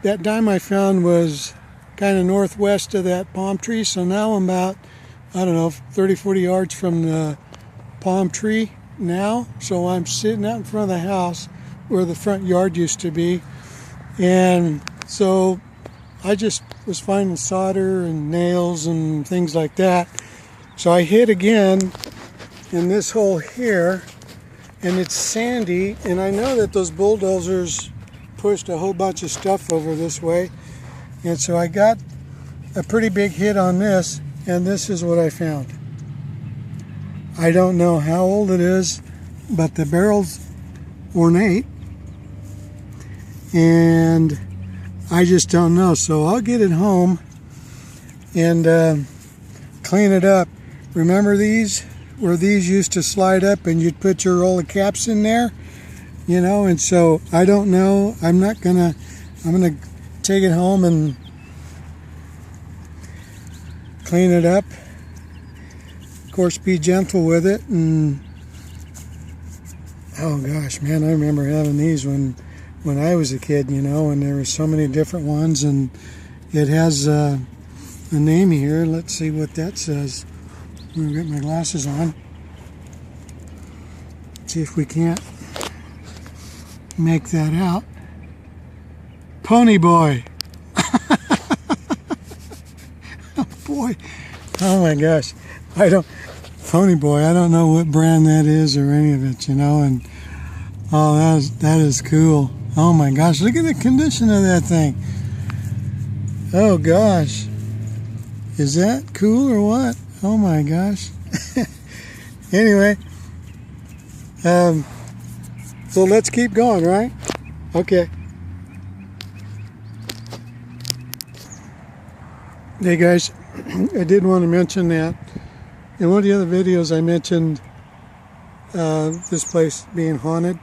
that dime I found was kind of northwest of that palm tree. So now I'm about, I don't know, 30, 40 yards from the palm tree now. So I'm sitting out in front of the house where the front yard used to be. And so I just was finding solder and nails and things like that. So I hit again in this hole here, and it's sandy, and I know that those bulldozers pushed a whole bunch of stuff over this way. And so I got a pretty big hit on this, and this is what I found. I don't know how old it is, but the barrel's ornate, and I just don't know. So I'll get it home and clean it up. Remember these? Where these used to slide up and you'd put your roll of caps in there, you know, and so I don't know. I'm gonna take it home and clean it up. Of course, be gentle with it. And oh gosh, man, I remember having these when I was a kid, you know, and there were so many different ones, and it has a name here. Let's see what that says. I'm gonna get my glasses on. See if we can't make that out. Pony Boy. Oh boy. Oh my gosh. Pony Boy, I don't know what brand that is or any of it, you know, and oh, that is cool. Oh my gosh, look at the condition of that thing. Oh gosh. Is that cool or what? Oh my gosh. Anyway, so let's keep going, right? Okay. Hey guys, I did want to mention that in one of the other videos I mentioned this place being haunted.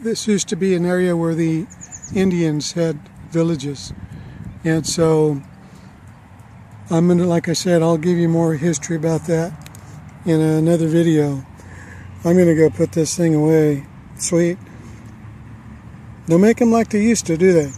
This used to be an area where the Indians had villages, and so I'm gonna, like I said, I'll give you more history about that in another video. I'm gonna go put this thing away. Sweet. Don't make them like they used to, do they?